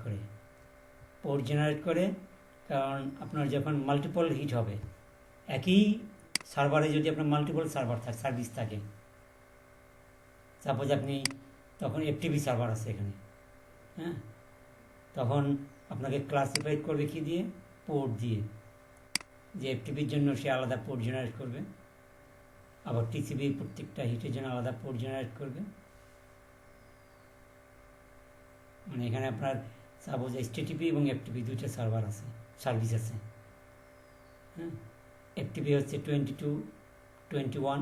Speaker 1: করে, কারণ আপনার যখন মাল্টিপল হিট হবে, একই সার্ভারে যদি আপনার মাল্টিপল সার্ভিস থাকে, সাপোজ আপনি তখন এফটিপি সার্ভার আছে এখানে, হ্যাঁ, তখন আপনাকে ক্লাসিফাইড করবে কি দিয়ে, পোর্ট দিয়ে, যে এফটিপির জন্য সে আলাদা পোর্ট জেনারেট করবে, আবার টিসিপি প্রত্যেকটা হিটের জন্য আলাদা পোর্ট জেনারেট করবে। মানে এখানে আপনার সাপোজ এইচটিটিপি এবং এফটিপি দুইটা সার্ভিস আছে, হ্যাঁ। এফটিপি হচ্ছে 22, 21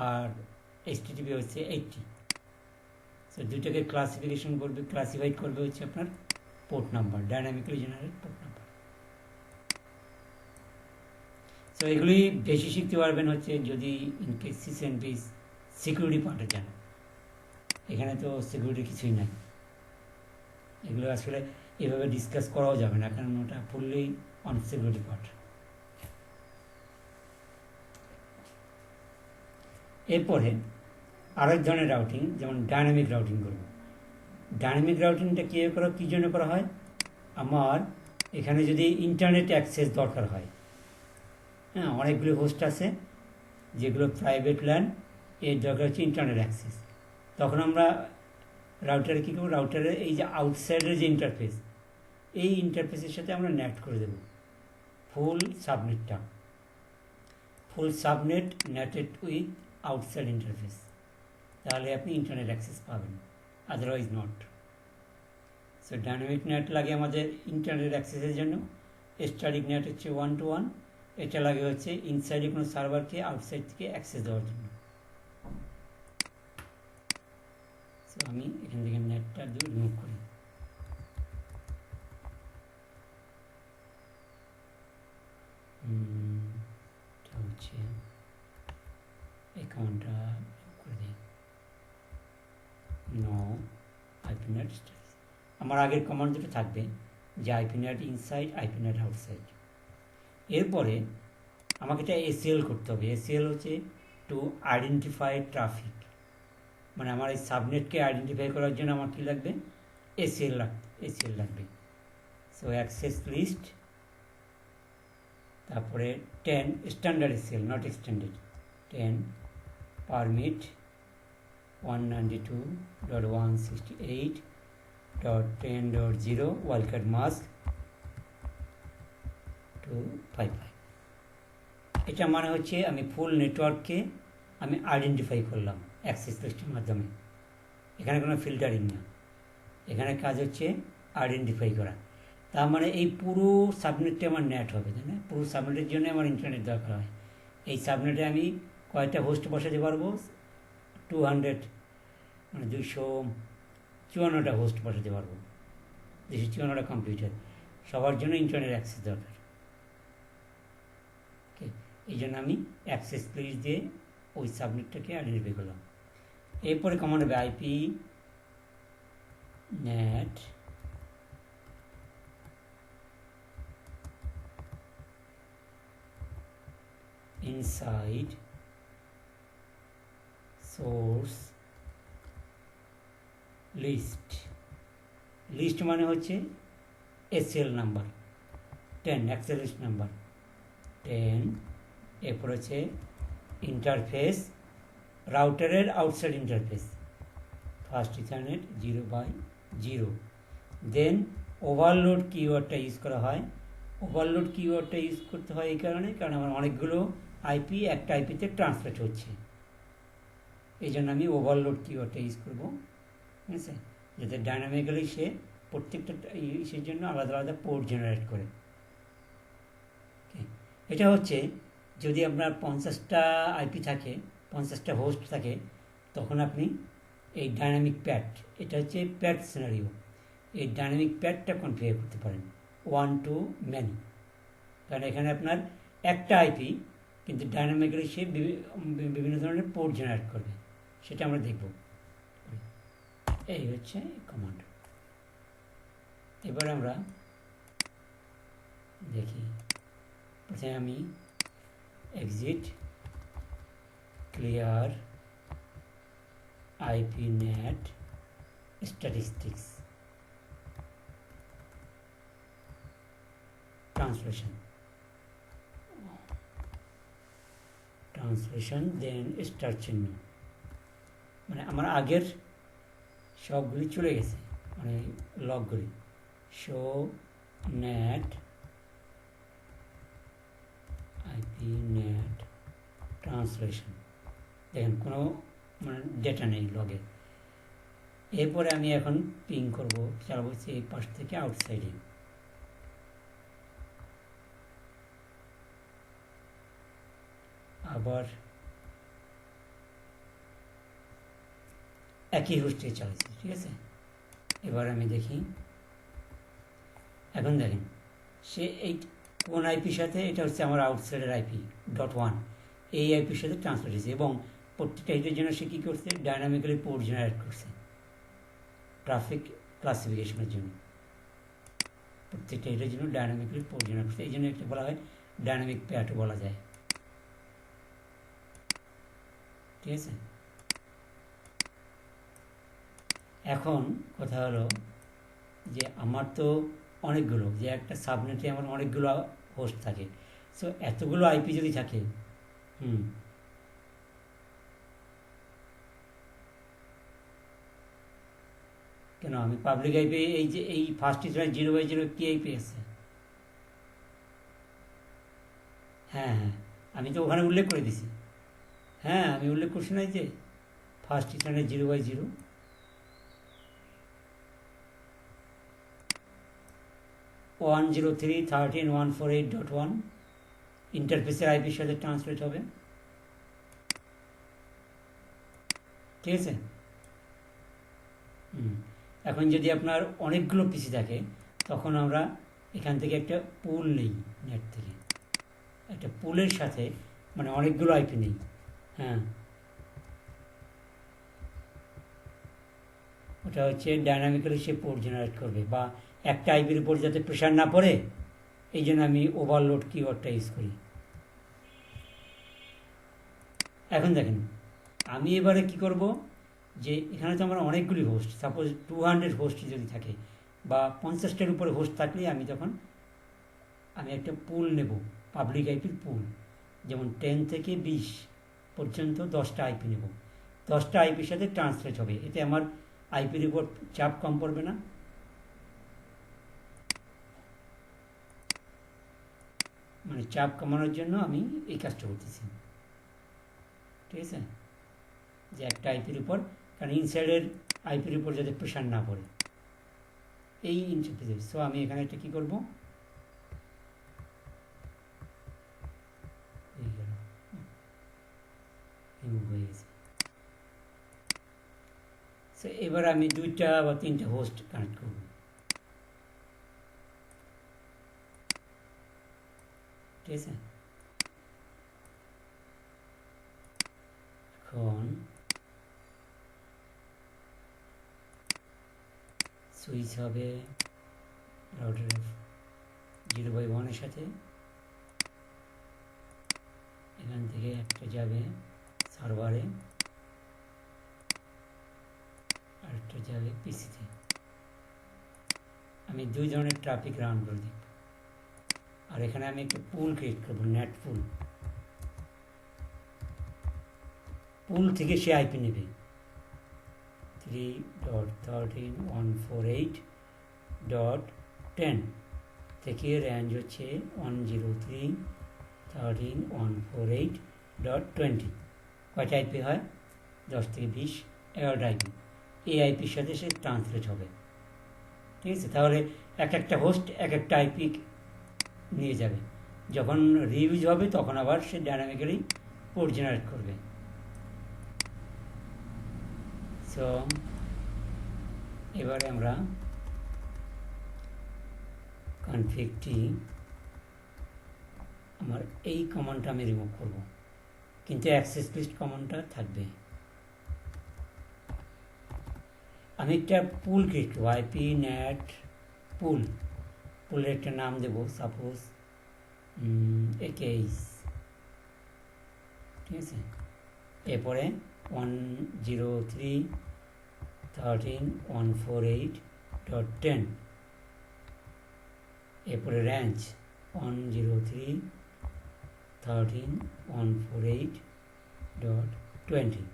Speaker 1: আর এইচটিটিপি হচ্ছে 80। সো দুইটাকে ক্লাসিফাইড করবে হচ্ছে আপনার port number, dynamically generate port number. So এগুলি বেশি শিখতে পারবেন হচ্ছে যদি ইনকেস সিসএনপিস সিকিউরিটি পার্টে যান। এখানে তো সিকিউরিটি কিছুই নাই, এগুলো আসলে এভাবে ডিসকাস করাও যাবে না, কারণ ওটা ফুললি অন সিকিউরিটি পার্ট। এরপরে আরেক ধরনের রাউটিং, যেমন ডাইনামিক রাউটিং করব। ডাইনামিক রাউটিংটা কী জন্য করা হয়, আমার এখানে যদি ইন্টারনেট অ্যাক্সেস দরকার হয়, হ্যাঁ, অনেকগুলো হোস্ট আছে যেগুলো প্রাইভেট ল্যান্ড, এর দরকার হচ্ছে ইন্টারনেট অ্যাক্সেস। তখন আমরা রাউটারে কী করবো, রাউটারে এই যে আউটসাইডের যে ইন্টারফেস, এই ইন্টারফেসের সাথে আমরা নেট করে দেব ফুল সাবনেট নেটেড উইথ আউটসাইড ইন্টারফেস, তাহলে আপনি ইন্টারনেট অ্যাক্সেস পাবেন, otherwise not. So dynamic net লাগে আমাদের ইন্টারনেট অ্যাক্সেসের জন্য, স্ট্যাটিক নেট হচ্ছে 1 to 1, এটা লাগে হচ্ছে ইনসাইডে কোনো সার্ভারকে আউটসাইড থেকে অ্যাক্সেস দেওয়ার জন্য। সো আমি এখান থেকে নেটটা রিমুভ করি। এটা হচ্ছে অ্যাকাউন্টটা করে দিই, নো আইপি নেট স্ট্যাটাস। আমার আগের কমান্ড দুটো থাকবে, যে IP net inside, IP net outside. এরপরে আমাকে এটা এসিএল করতে হবে। এসিএল হচ্ছে টু আইডেন্টিফাই ট্রাফিক, মানে আমার এই সাবনেটকে আইডেন্টিফাই করার জন্য আমার কী লাগবে, এসিএল লাগবে। সো অ্যাক্সেস লিস্ট, তারপরে 10 standard ACL, not extended, 10 permit 192.168.10.0 wildcard mask 255। এটা মানে হচ্ছে আমি ফুল নেটওয়ার্ককে আমি আইডেন্টিফাই করলাম অ্যাক্সেস লিস্টের মাধ্যমে। এখানে কোনো ফিল্টারিং না, এখানে কাজ হচ্ছে আইডেন্টিফাই করা। তার মানে এই পুরো সাবনেটটা আমার নেট হবে, তাই না? পুরো সাবনেটের জন্য আমার ইন্টারনেট দরকার হয়। এই সাবনেটে আমি কয়টা হোস্ট বসাতে পারবো, 200 মানে 254টা হোস্ট বসাতে পারবো, 254টা কম্পিউটার, সবার জন্য ইন্টারনেট অ্যাক্সেস দরকার। ওকে, এই জন্য আমি অ্যাক্সেস লিস্ট দিয়ে ওই সাবনেটটাকে আইডেন্টিফাই করলাম। এরপরে কমান্ড হবে IP NAT inside source list, list মানে হচ্ছে ACL number 10, access list number 10। এরপর হচ্ছে ইন্টারফেস, রাউটারের outside interface, fast ethernet 0/0। Then overload কিওয়ার্ডটা ইউজ করা হয়। ওভারলোড কিওয়ার্ডটা ইউজ করতে হয় এই কারণে, কারণ আমার অনেকগুলো আইপি একটা আইপিতে ট্রান্সলেট হচ্ছে, এই জন্য আমি ওভারলোড কিওয়ার্ডটা ইউজ করবো। ঠিক আছে, যাতে ডাইনামিক্যালি সে প্রত্যেকটা ইসের জন্য আলাদা আলাদা পোর্ট জেনারেট করে। এটা হচ্ছে যদি আপনার 50টা আইপি থাকে, 50টা হোস্ট থাকে, তখন আপনি এই ডাইনামিক প্যাড, এটা হচ্ছে প্যাড সিনারিও, এই ডাইনামিক প্যাডটা কনফিগার করতে পারেন 1 to many। কারণ এখানে আপনার একটা আইপি, কিন্তু ডাইনামিক্যালি সে বিভিন্ন ধরনের পোর্ট জেনারেট করবে, সেটা আমরা দেখব। এই হচ্ছে কমান্ড। এবার আমরা দেখি, প্রথমে আমি exit clear IP NAT statistics translation then star চিহ্ন, মানে আমার আগের সবগুলি চলে গেছে, মানে লগগুলি। Show NAT IP NAT translation, দেখেন কোনো মানে ডেটা নেই লগে। এরপরে আমি এখন পিং করবো, চালাবো এই পাশ থেকে আউটসাইডে। আবার একই হোস্টে চালাচ্ছি, ঠিক আছে। এবার আমি দেখি, এখন দেখেন সে এই কোন আইপির সাথে, এটা হচ্ছে আমার আউটসাইডের আইপি .1, এই আইপির সাথে ট্রান্সফার হয়েছে, এবং প্রত্যেকটা হিটের জন্য সে কী করছে, ডাইনামিক্যালি পোর্ট জেনারেট করছে ট্রাফিক ক্লাসিফিকেশনের জন্য। প্রত্যেকটা হিটের জন্য ডাইনামিক্যালি পোর্ট জেনারেট করছে, এই জন্য একটা বলা হয় ডাইনামিক প্যাডও বলা যায়, ঠিক আছে। এখন কথা হলো যে আমার তো অনেকগুলো, যে একটা সাবনেটে আমার অনেকগুলো হোস্ট থাকে, সো এতগুলো আইপি যদি থাকে, কেন আমি পাবলিক আইপি, এই যে এই ফার্স্ট ইথারনেট 0/0 কি আইপি আছে? হ্যাঁ, আমি তো ওখানে উল্লেখ করে দিছি। হ্যাঁ, আমি উল্লেখ করছি না যে ফার্স্ট ইথারনেট 0/0, 103.148.1 ইন্টারফেসের আইপির সাথে ট্রান্সলেট হবে। ঠিক আছে। এখন যদি আপনার অনেকগুলো পিসি থাকে তখন আমরা এখান থেকে একটা পুল নেই, নেট থেকে একটা পুলের সাথে, মানে অনেকগুলো আইপি নেই। হ্যাঁ, ওটা হচ্ছে ডাইনামিক্যালি সে পোর্ট জেনারেট করবে, বা একটা আইপির উপর যাতে প্রেশার না পড়ে এই জন্য আমি ওভারলোড কিওয়ার্ডটা ইউজ করি। এখন দেখেন আমি এবারে কি করব, যে এখানে তো আমার অনেকগুলি হোস্ট, সাপোজ 200 হোস্ট যদি থাকে বা 50টার উপরে হোস্ট থাকলে আমি একটা পুল নেব, পাবলিক আইপির পুল, যেমন 10 থেকে 20 পর্যন্ত 10টা আইপি নেব, 10টা আইপির সাথে ট্রান্সলেট হবে, এতে আমার আইপির উপর চাপ কম পড়বে না। মানে চাপ কমানোর জন্য আমি এই কাজটা করতেছি। ঠিক আছে, যে একটা আইপির উপর, কারণ ইনসাইডের আইপির উপর যাতে প্রেশার না পড়ে এই ইন্টারফেসে। সো আমি এখানে একটা কী করবো, হয়ে গেছে। সো এবার আমি 2টা বা 3টা হোস্ট কানেক্ট করব। ঠিক আছে, এখন সুইচ হবে রাউটার 0/1 সাথে, এখান থেকে একটা যাবে সার্ভারে, আরেকটা যাবে পিসিতে। আমি 2 ধরনের ট্রাফিক রান করে দেখব। আর এখানে আমি একটা পুল ক্রিয়েট করব, নেট পুল থেকে সে আইপি নেবে 3.13.148.10 থেকে রেঞ্জ হচ্ছে 103.148.20। কয়টা আইপি হয়? 10 থেকে 20, 11টা আইপি। এই আইপির সাথে সে ট্রান্সলেট হবে। ঠিক আছে, তাহলে একটা হোস্ট একটা আইপি নিয়ে যাবে, যখন রিইউজ হবে তখন আবার সে ডাইনামিক্যালি পোর্ট জেনারেট করবে। সো এবারে আমরা কনফিগটি, আমার এই কমান্ডটা আমি রিমুভ করব, কিন্তু অ্যাক্সেস লিস্ট কমান্ডটা থাকবে। আমি একটা পুল ক্রিয়েট করবো, আইপি নেট পুলের একটা নাম দেবো, সাপোজ AKS। ঠিক আছে, এরপরে 103.148.10, এরপরে রেঞ্জ 103.148.20।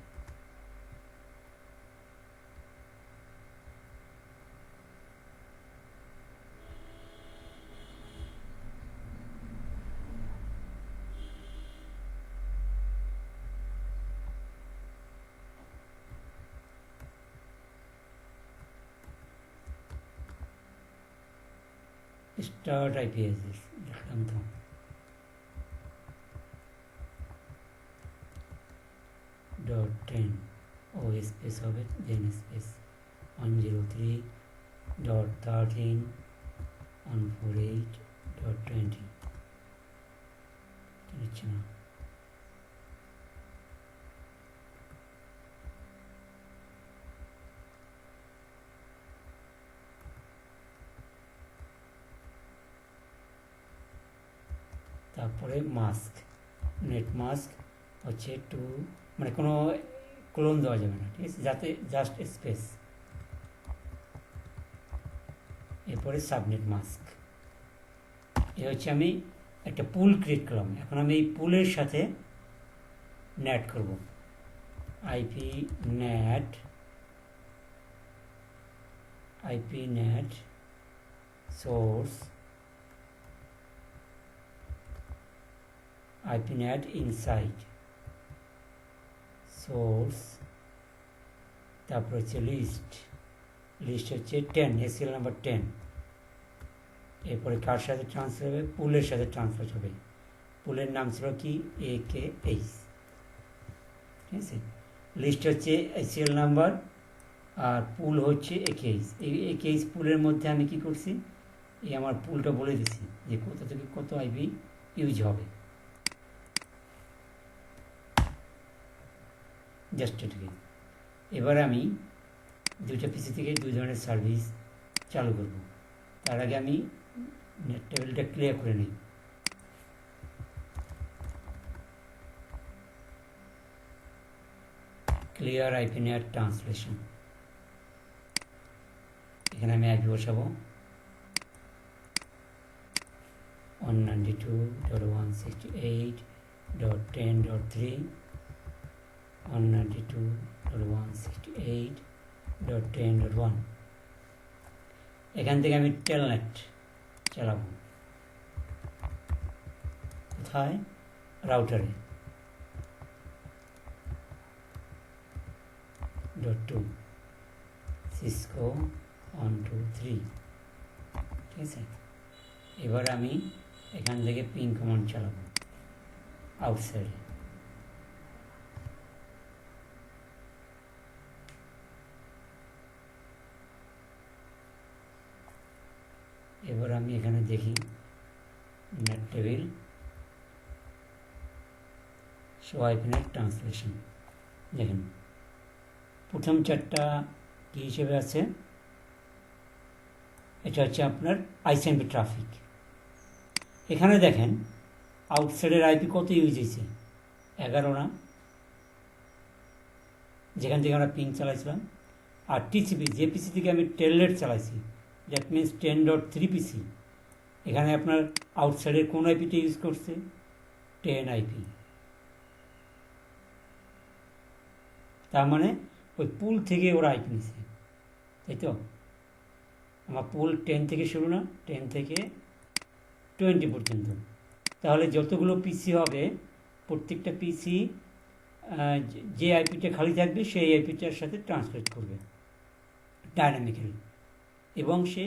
Speaker 1: স্টার্ট আইপি অ্যাড্রেস লিখলাম, তো .10 ও স্পেস হবে, দেন স্পেস 103.13.148.20 নিচ্ছে না। তারপরে মাস্ক, নেট মাস্ক হচ্ছে মানে কোনো ক্লোন দেওয়া যাবে না। ঠিক আছে, যাতে জাস্ট স্পেস। এরপরে সাবনেট মাস্ক। এ হচ্ছে আমি একটা পুল ক্রিয়েট করলাম। এখন আমি এই পুলের সাথে নেট করব, IP net source, IP net inside source, তারপর হচ্ছে লিস্ট হচ্ছে 10, এসিএল নাম্বার 10, এরপরে কার সাথে ট্রান্সফার হবে, পুলের সাথে ট্রান্সফার হবে। পুলের নাম ছিল কি AKH, ঠিক আছে। লিস্ট হচ্ছে সিরিয়াল নাম্বার আর পুল হচ্ছে AKH। এই AKH পুলের মধ্যে আমি কি করছি, এই আমার পুলটা বলে দিছি যে কোথা থেকে কত আইপি ইউজ হবে, জাস্ট এটুকু। এবার আমি দুইটা পিসি থেকে দুই ধরনের সার্ভিস চালু করব। তার আগে আমি নেট টেবিলটা ক্লিয়ার করে নিই। ক্লিয়ার আইপি নেট ট্রান্সলেশন, এখানে আমি আইপি বসাবো 192.168.10.3, 192.168.10.1। এখান থেকে আমি টেলনেট চালাবো কোথায়, রাউটারে .2 সিসকো 123, ঠিক আছে। এবার আমি এখান থেকে পিং কমান্ড চালাবো আউটসাইডে। এবার আমি এখানে দেখি net table show IP NAT translation. দেখেন প্রথম চারটা কী হিসেবে আছে, এটা হচ্ছে আপনার আইসিএমপি ট্রাফিক। এখানে দেখেন আউটসাইডের আইপি কত ইউজ হয়েছে, 11 না, যেখান থেকে আমরা পিং চালাইছিলাম। আর টিসিপি, যে পিসি থেকে আমি টেলনেট চালাইছি, দ্যাট মিনস 10.3 পিসি, এখানে আপনার আউটসাইডের কোন আইপিটা ইউজ করছে, 10 আইপি। তার মানে ওই পুল থেকে ওরা আইপি নিছে, তাই তো। আমার পুল 10 থেকে শুরু না, 10 থেকে 20 পর্যন্ত। তাহলে যতগুলো পিসি হবে প্রত্যেকটা পিসি যে আইপিটা খালি থাকবে সেই আইপিটার সাথে ট্রান্সলেট করবে ডায়নামিক্যালি, এবং সে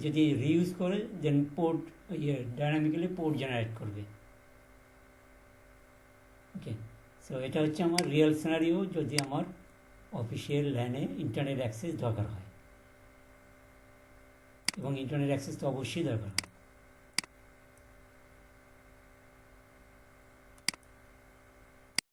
Speaker 1: যদি রিইউজ করে দেন পোর্ট ডায়নামিক্যালি পোর্ট জেনারেট করবে। ওকে, সো এটা হচ্ছে আমার রিয়েল সিনারিও যদি আমার অফিসিয়াল ল্যানে ইন্টারনেট অ্যাক্সেস দরকার হয়, এবং ইন্টারনেট অ্যাক্সেস তো অবশ্যই দরকার হয়।